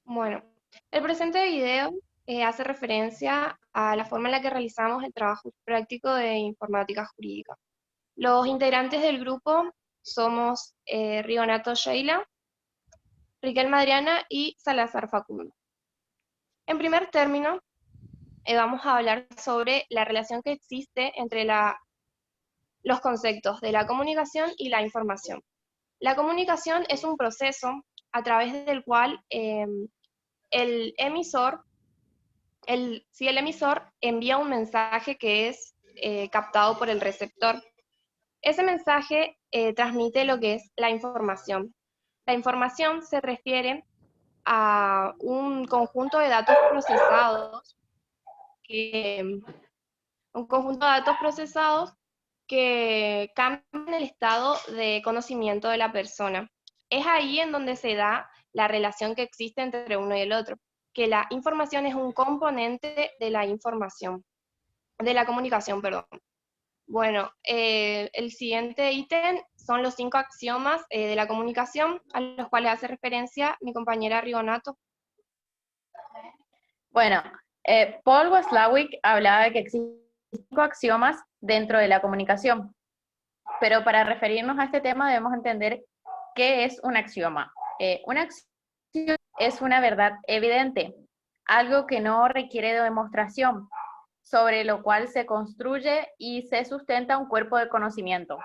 Bueno, el presente video hace referencia a la forma en la que realizamos el trabajo práctico de informática jurídica. Los integrantes del grupo somos Rionato Sheila, Riquelme Adriana y Salazar Facundo. En primer término, vamos a hablar sobre la relación que existe entre los conceptos de la comunicación y la información. La comunicación es un proceso a través del cual el emisor si el emisor envía un mensaje que es captado por el receptor, ese mensaje transmite lo que es la información. La información se refiere a un conjunto de datos procesados que, un conjunto de datos procesados que cambian el estado de conocimiento de la persona. Es ahí en donde se da la relación que existe entre uno y el otro, que la información es un componente de la información, de la comunicación, perdón. Bueno, el siguiente ítem son los 5 axiomas de la comunicación, a los cuales hace referencia mi compañera Rigonato. Bueno, Paul Watzlawick hablaba de que existen 5 axiomas dentro de la comunicación, pero para referirnos a este tema debemos entender qué es un axioma. Un axioma es una verdad evidente, algo que no requiere de demostración, sobre lo cual se construye y se sustenta un cuerpo de conocimiento.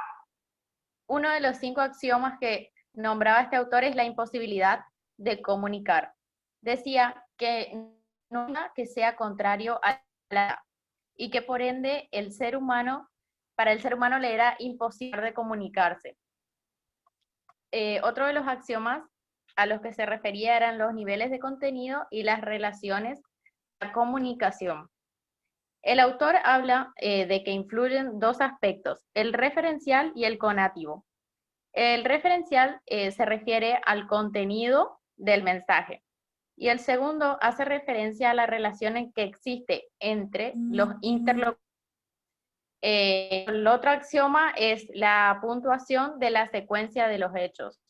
Uno de los 5 axiomas que nombraba este autor es la imposibilidad de comunicar. Decía que no hay nada que sea contrario a la y que por ende para el ser humano le era imposible de comunicarse. Otro de los axiomas a los que se refería eran los niveles de contenido y las relaciones de la comunicación. El autor habla de que influyen 2 aspectos, el referencial y el conativo. El referencial se refiere al contenido del mensaje y el segundo hace referencia a la relación que existe entre los interlocutores. El otro axioma es la puntuación de la secuencia de los hechos.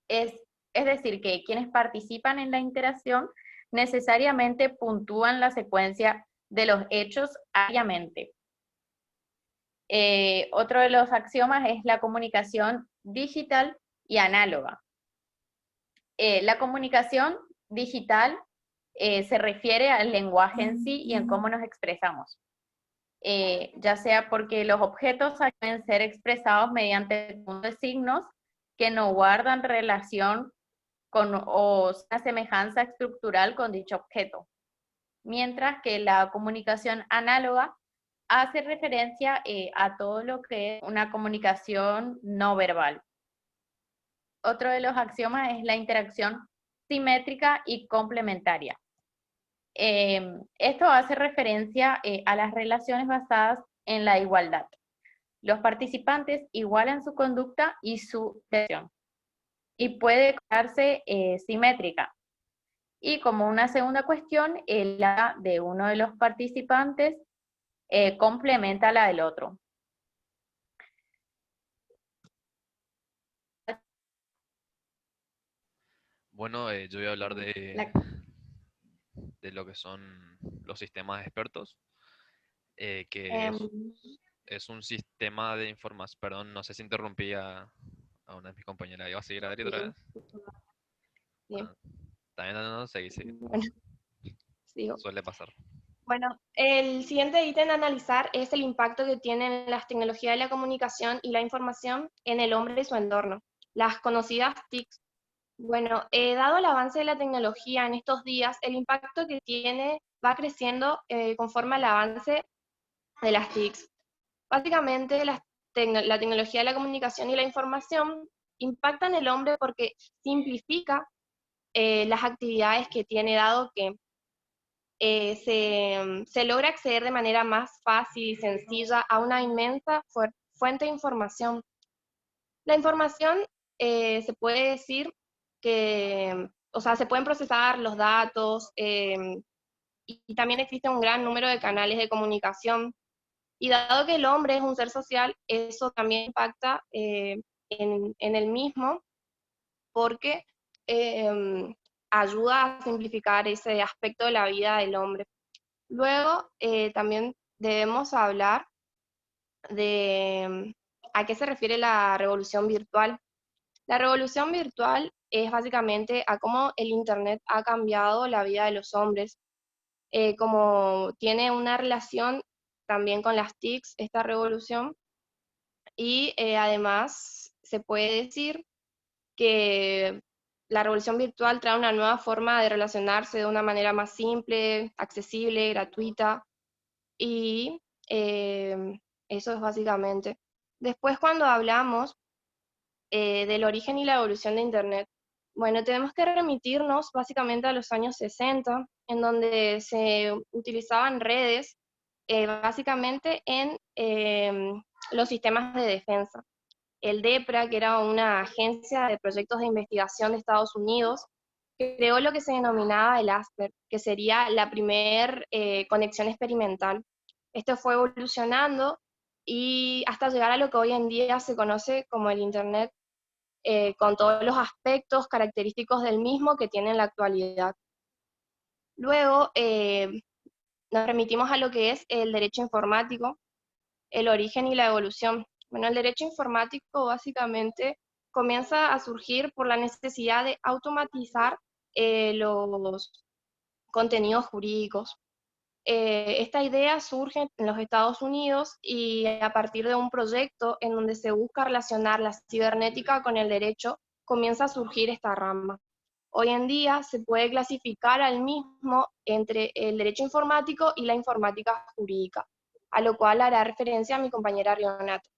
Es decir, que quienes participan en la interacción necesariamente puntúan la secuencia de los hechos diariamente. Otro de los axiomas es la comunicación digital y análoga. La comunicación digital se refiere al lenguaje en sí y en cómo nos expresamos. Ya sea porque los objetos pueden ser expresados mediante signos que no guardan relación con o una semejanza estructural con dicho objeto. Mientras que la comunicación análoga hace referencia a todo lo que es una comunicación no verbal. Otro de los axiomas es la interacción simétrica y complementaria. Esto hace referencia a las relaciones basadas en la igualdad. Los participantes igualan su conducta y su decisión. Y puede crearse simétrica. Y como una segunda cuestión, la de uno de los participantes complementa la del otro. Bueno, yo voy a hablar de lo que son los sistemas expertos, que Em, es un sistema de información. Perdón, no sé si interrumpí a una de mis compañeras. ¿Iba a seguir Adri otra sí, vez? sí. Ah, también no, seguí, seguí. Bueno, sigo. Suele pasar. Bueno, el siguiente ítem a analizar es el impacto que tienen las tecnologías de la comunicación y la información en el hombre y su entorno, las conocidas TICs. Bueno, dado el avance de la tecnología en estos días, el impacto que tiene va creciendo conforme al avance de las TICs. Básicamente, la tecnología de la comunicación y la información impactan el hombre porque simplifica las actividades que tiene, dado que se logra acceder de manera más fácil y sencilla a una inmensa fuente de información. La información se puede decir que, o sea, se pueden procesar los datos y también existe un gran número de canales de comunicación. Y dado que el hombre es un ser social, eso también impacta en el mismo, porque ayuda a simplificar ese aspecto de la vida del hombre. Luego, también debemos hablar de a qué se refiere la revolución virtual. La revolución virtual es básicamente a cómo el Internet ha cambiado la vida de los hombres, como tiene una relación también con las TICs, esta revolución, y además se puede decir que la revolución virtual trae una nueva forma de relacionarse de una manera más simple, accesible, gratuita, y eso es básicamente. Después, cuando hablamos del origen y la evolución de Internet, bueno, tenemos que remitirnos básicamente a los años 60, en donde se utilizaban redes básicamente en los sistemas de defensa. El DEPRA, que era una agencia de proyectos de investigación de Estados Unidos, creó lo que se denominaba el ASPER, que sería la primer conexión experimental. Esto fue evolucionando y hasta llegar a lo que hoy en día se conoce como el Internet, con todos los aspectos característicos del mismo que tiene en la actualidad. Luego nos remitimos a lo que es el derecho informático, el origen y la evolución. Bueno, el derecho informático básicamente comienza a surgir por la necesidad de automatizar los contenidos jurídicos. Esta idea surge en los Estados Unidos y a partir de un proyecto en donde se busca relacionar la cibernética con el derecho, comienza a surgir esta rama. Hoy en día se puede clasificar al mismo entre el derecho informático y la informática jurídica, a lo cual hará referencia a mi compañera Rionata.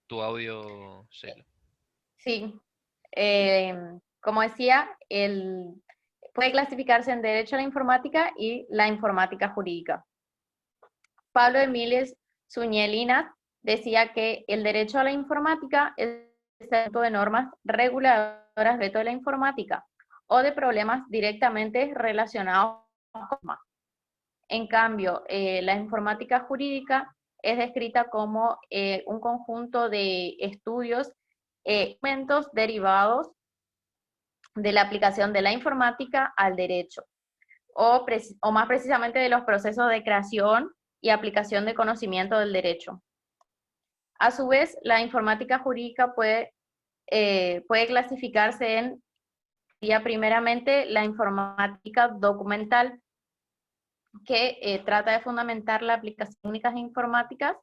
Tu audio, Sheila. Sí, como decía, puede clasificarse en derecho a la informática y la informática jurídica. Pablo Emílez Zuñelina decía que el derecho a la informática es el conjunto de normas reguladoras de toda la informática o de problemas directamente relacionados con. En cambio, la informática jurídica es descrita como un conjunto de estudios, documentos derivados de la aplicación de la informática al derecho, o más precisamente de los procesos de creación y aplicación de conocimiento del derecho. A su vez, la informática jurídica puede clasificarse en, primeramente, la informática documental, que trata de fundamentar la aplicación de técnicas informáticas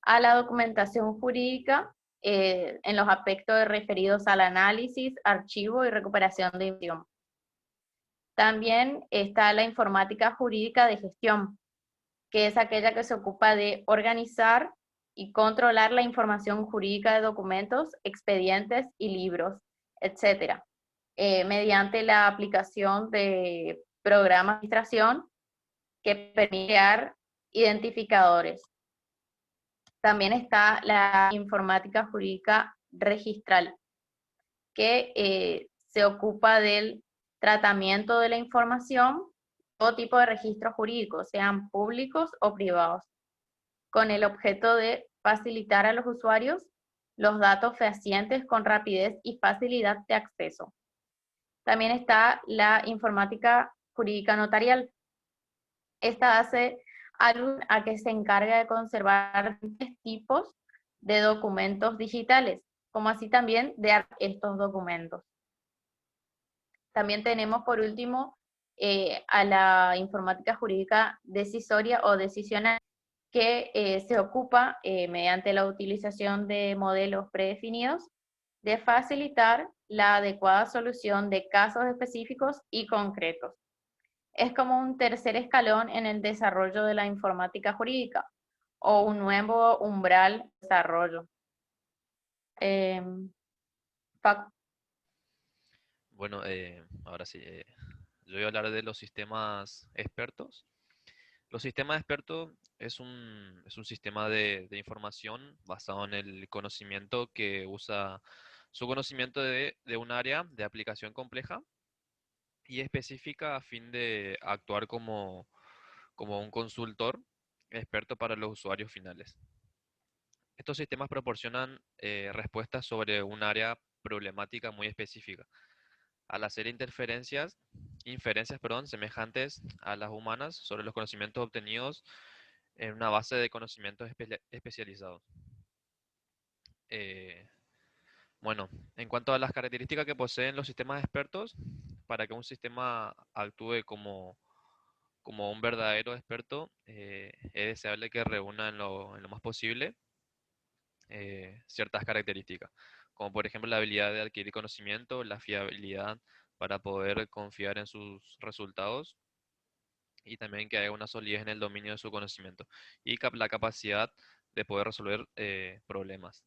a la documentación jurídica en los aspectos referidos al análisis, archivo y recuperación de información. También está la informática jurídica de gestión, que es aquella que se ocupa de organizar y controlar la información jurídica de documentos, expedientes y libros, etcétera, mediante la aplicación de programas de administración que permite crear identificadores. También está la informática jurídica registral, que se ocupa del tratamiento de la información, todo tipo de registros jurídicos, sean públicos o privados, con el objeto de facilitar a los usuarios los datos fehacientes con rapidez y facilidad de acceso. También está la informática jurídica notarial. Esta hace algo a que se encarga de conservar tipos de documentos digitales, como así también de estos documentos. También tenemos, por último, a la informática jurídica decisoria o decisional, que se ocupa, mediante la utilización de modelos predefinidos, de facilitar la adecuada solución de casos específicos y concretos. Es como un tercer escalón en el desarrollo de la informática jurídica, o un nuevo umbral de desarrollo. Paco. Bueno, ahora sí, yo voy a hablar de los sistemas expertos. Los sistemas expertos es un sistema de información basado en el conocimiento que usa su conocimiento de un área de aplicación compleja y específica a fin de actuar como un consultor experto para los usuarios finales. Estos sistemas proporcionan respuestas sobre un área problemática muy específica. Al hacer inferencias, perdón, semejantes a las humanas sobre los conocimientos obtenidos en una base de conocimientos especializados. Eh, bueno, en cuanto a las características que poseen los sistemas expertos, para que un sistema actúe como un verdadero experto, es deseable que reúna en lo más posible ciertas características, como por ejemplo la habilidad de adquirir conocimiento, la fiabilidad para poder confiar en sus resultados y también que haya una solidez en el dominio de su conocimiento y la capacidad de poder resolver problemas.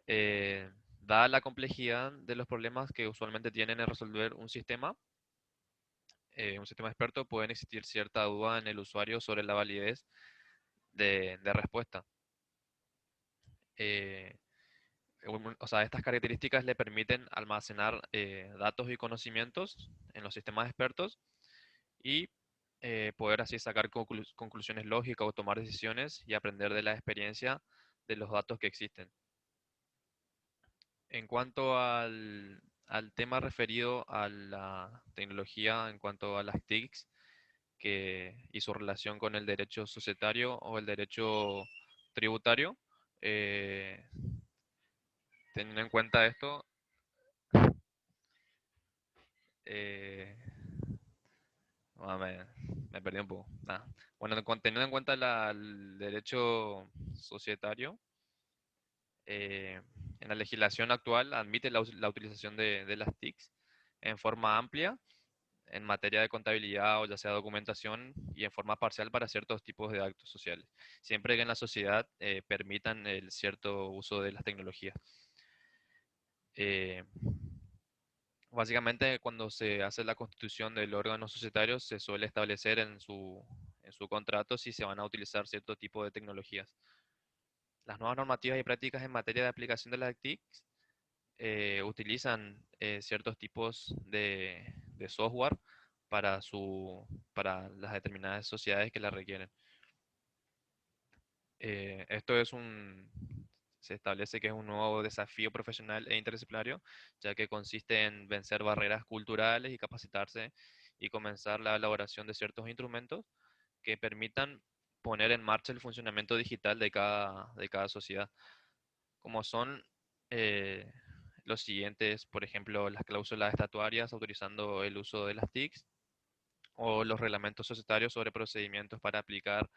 Dada la complejidad de los problemas que usualmente tienen en resolver un sistema experto, pueden existir cierta duda en el usuario sobre la validez de respuesta. Eh, o sea, estas características le permiten almacenar datos y conocimientos en los sistemas expertos y poder así sacar conclusiones lógicas o tomar decisiones y aprender de la experiencia de los datos que existen. En cuanto al tema referido a la tecnología, en cuanto a las TICs y su relación con el derecho societario o el derecho tributario, eh, teniendo en cuenta esto, eh, ah, me perdí un poco. Nada. Bueno, teniendo en cuenta el derecho societario, eh, en la legislación actual admite la utilización de las TICs en forma amplia en materia de contabilidad o ya sea documentación y en forma parcial para ciertos tipos de actos sociales, siempre que en la sociedad permitan el cierto uso de las tecnologías. Eh, Básicamente, cuando se hace la constitución del órgano societario, se suele establecer en su contrato si se van a utilizar cierto tipo de tecnologías. Las nuevas normativas y prácticas en materia de aplicación de las TICs utilizan ciertos tipos de software para, para las determinadas sociedades que la requieren. Esto se establece que es un nuevo desafío profesional e interdisciplinario, ya que consiste en vencer barreras culturales y capacitarse y comenzar la elaboración de ciertos instrumentos que permitan poner en marcha el funcionamiento digital de cada sociedad, como son eh, los siguientes, por ejemplo, las cláusulas estatuarias autorizando el uso de las TICs o los reglamentos societarios sobre procedimientos para aplicar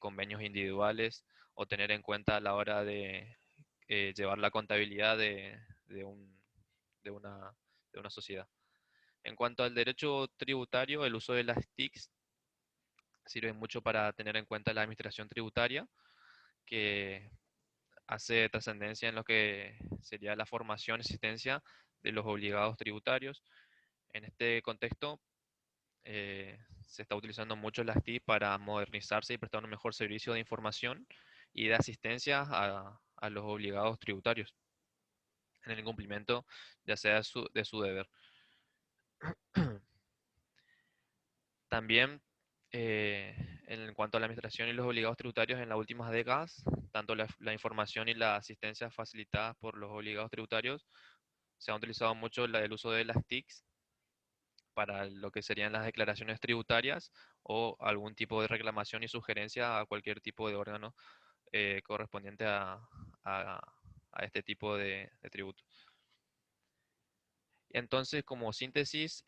convenios individuales o tener en cuenta a la hora de llevar la contabilidad de de una, de una sociedad. En cuanto al derecho tributario, el uso de las TICs sirve mucho para tener en cuenta la administración tributaria, que hace trascendencia en lo que sería la formación y existencia de los obligados tributarios. En este contexto, se está utilizando mucho las TIC para modernizarse y prestar un mejor servicio de información y de asistencia a los obligados tributarios en el cumplimiento ya sea de su deber. También, en cuanto a la administración y los obligados tributarios en las últimas décadas, tanto la información y la asistencia facilitadas por los obligados tributarios se ha utilizado mucho el uso de las TICs para lo que serían las declaraciones tributarias o algún tipo de reclamación y sugerencia a cualquier tipo de órgano correspondiente a- a este tipo de tributo. Entonces, como síntesis,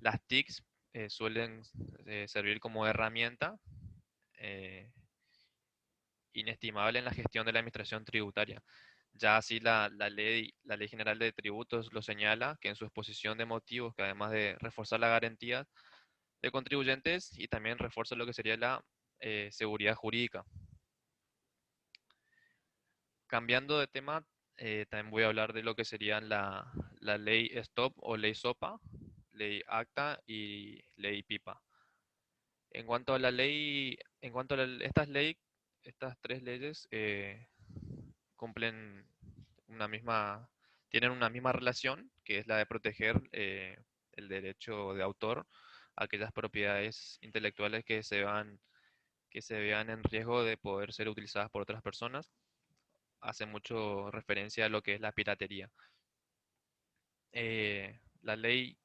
las TICs suelen servir como herramienta eh, inestimable en la gestión de la administración tributaria. Ya así la Ley General de Tributos lo señala, que en su exposición de motivos, que además de reforzar la garantía de contribuyentes y también refuerza lo que sería la seguridad jurídica. Cambiando de tema, también voy a hablar de lo que serían la ley STOP o ley SOPA, ley ACTA y ley PIPA. En cuanto a estas tres leyes cumplen una misma, tienen una misma relación, que es la de proteger el derecho de autor a aquellas propiedades intelectuales que se vean en riesgo de poder ser utilizadas por otras personas. hace mucho referencia a lo que es la piratería. Eh, la ley,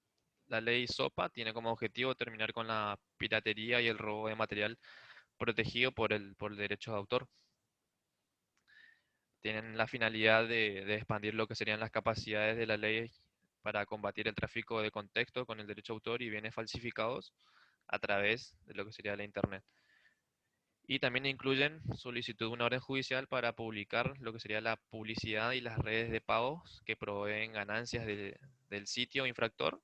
la ley SOPA tiene como objetivo terminar con la piratería y el robo de material protegido por el derecho de autor. Tienen la finalidad de expandir lo que serían las capacidades de la ley para combatir el tráfico de contexto con el derecho de autor y bienes falsificados a través de lo que sería la Internet. Y también incluyen solicitud de una orden judicial para publicar lo que sería la publicidad y las redes de pagos que proveen ganancias del sitio infractor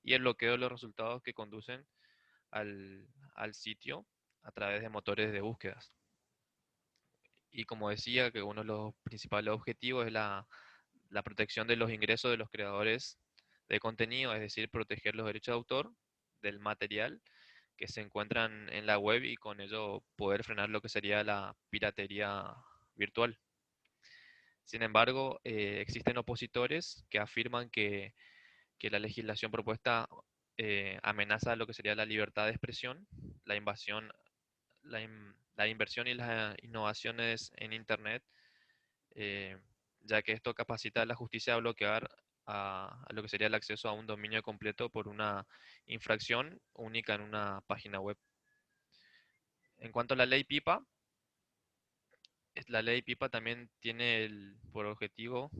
y el bloqueo de los resultados que conducen al sitio a través de motores de búsquedas. Y como decía, que uno de los principales objetivos es la protección de los ingresos de los creadores de contenido, es decir, proteger los derechos de autor del material que se encuentran en la web y con ello poder frenar lo que sería la piratería virtual. Sin embargo, existen opositores que afirman que la legislación propuesta amenaza lo que sería la libertad de expresión, la invasión, la inversión y las innovaciones en Internet, eh, ya que esto capacita a la justicia a bloquear a lo que sería el acceso a un dominio completo por una infracción única en una página web. En cuanto a la ley PIPA, la ley PIPA también tiene por objetivo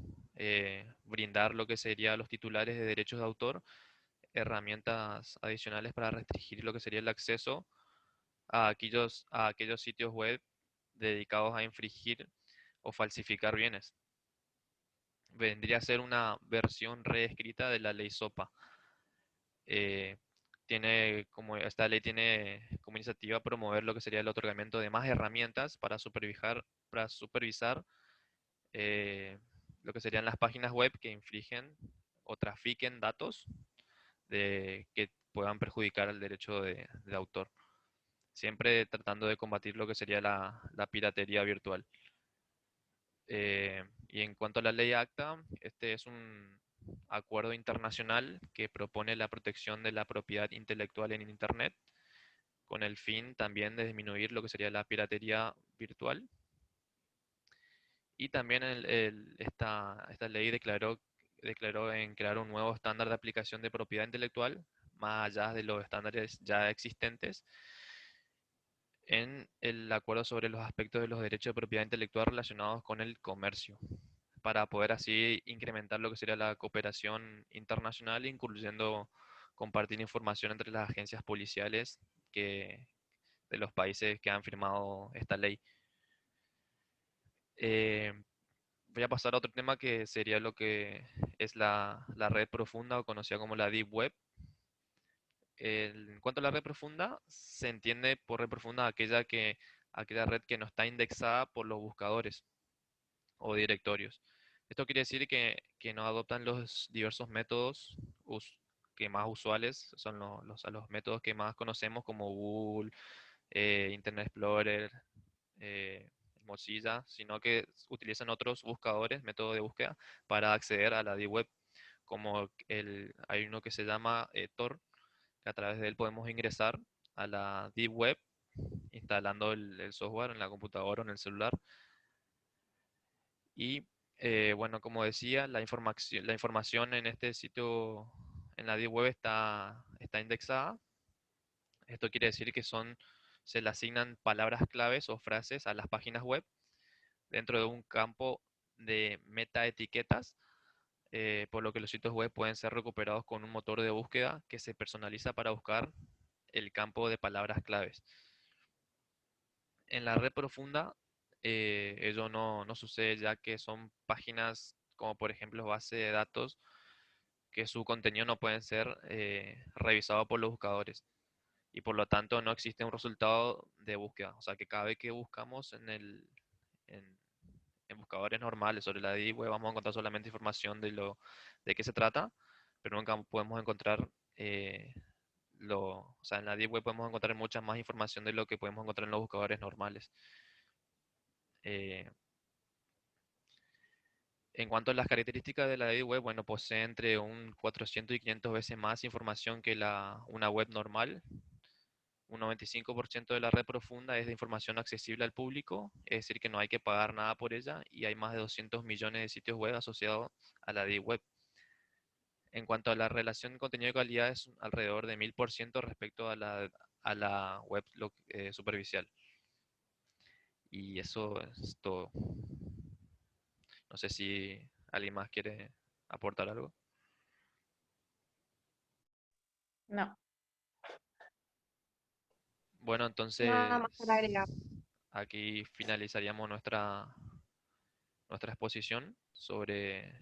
brindar lo que sería a los titulares de derechos de autor herramientas adicionales para restringir lo que sería el acceso a aquellos sitios web dedicados a infringir o falsificar bienes. Vendría a ser una versión reescrita de la ley SOPA. Eh, Esta ley tiene como iniciativa promover lo que sería el otorgamiento de más herramientas para supervisar eh, lo que serían las páginas web que infringen o trafiquen datos que puedan perjudicar el derecho de autor, siempre tratando de combatir lo que sería la piratería virtual. Y en cuanto a la ley ACTA, este es un acuerdo internacional que propone la protección de la propiedad intelectual en Internet, con el fin también de disminuir lo que sería la piratería virtual. Y también esta ley declaró en crear un nuevo estándar de aplicación de propiedad intelectual, más allá de los estándares ya existentes, en el acuerdo sobre los aspectos de los derechos de propiedad intelectual relacionados con el comercio, para poder así incrementar lo que sería la cooperación internacional, incluyendo compartir información entre las agencias policiales de los países que han firmado esta ley. Eh, Voy a pasar a otro tema que sería lo que es la red profunda o conocida como la Deep Web. En cuanto a la red profunda, se entiende por red profunda aquella red que no está indexada por los buscadores o directorios. Esto quiere decir que no adoptan los diversos métodos que más usuales son los métodos que más conocemos como Google, Internet Explorer, eh, Mozilla, sino que utilizan otros buscadores, métodos de búsqueda, para acceder a la Deep Web, como hay uno que se llama Tor, que a través de él podemos ingresar a la Deep Web instalando el software en la computadora o en el celular. Y bueno, como decía, la información en este sitio, en la Deep Web está indexada. Esto quiere decir que se le asignan palabras claves o frases a las páginas web dentro de un campo de metaetiquetas, por lo que los sitios web pueden ser recuperados con un motor de búsqueda que se personaliza para buscar el campo de palabras claves. En la red profunda, ello no sucede, ya que son páginas como por ejemplo base de datos que su contenido no pueden ser revisados por los buscadores y por lo tanto no existe un resultado de búsqueda. O sea que cada vez que buscamos en, en buscadores normales sobre la Deep Web vamos a encontrar solamente información de qué se trata, pero nunca podemos encontrar o sea, en la Deep Web podemos encontrar mucha más información de lo que podemos encontrar en los buscadores normales. Eh, en cuanto a las características de la Deep Web, bueno, posee entre un 400 y 500 veces más información que una web normal. un 95% de la red profunda es de información accesible al público, es decir, que no hay que pagar nada por ella y hay más de 200 millones de sitios web asociados a la Deep Web. En cuanto a la relación contenido de calidad, es alrededor de 1000% respecto a la web superficial. Y eso es todo. No sé si alguien más quiere aportar algo. No, Bueno, Nada entonces más para agregar. aquí finalizaríamos nuestra exposición sobre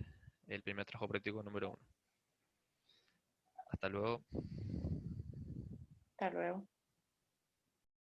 el primer trabajo práctico número 1. Hasta luego. hasta luego.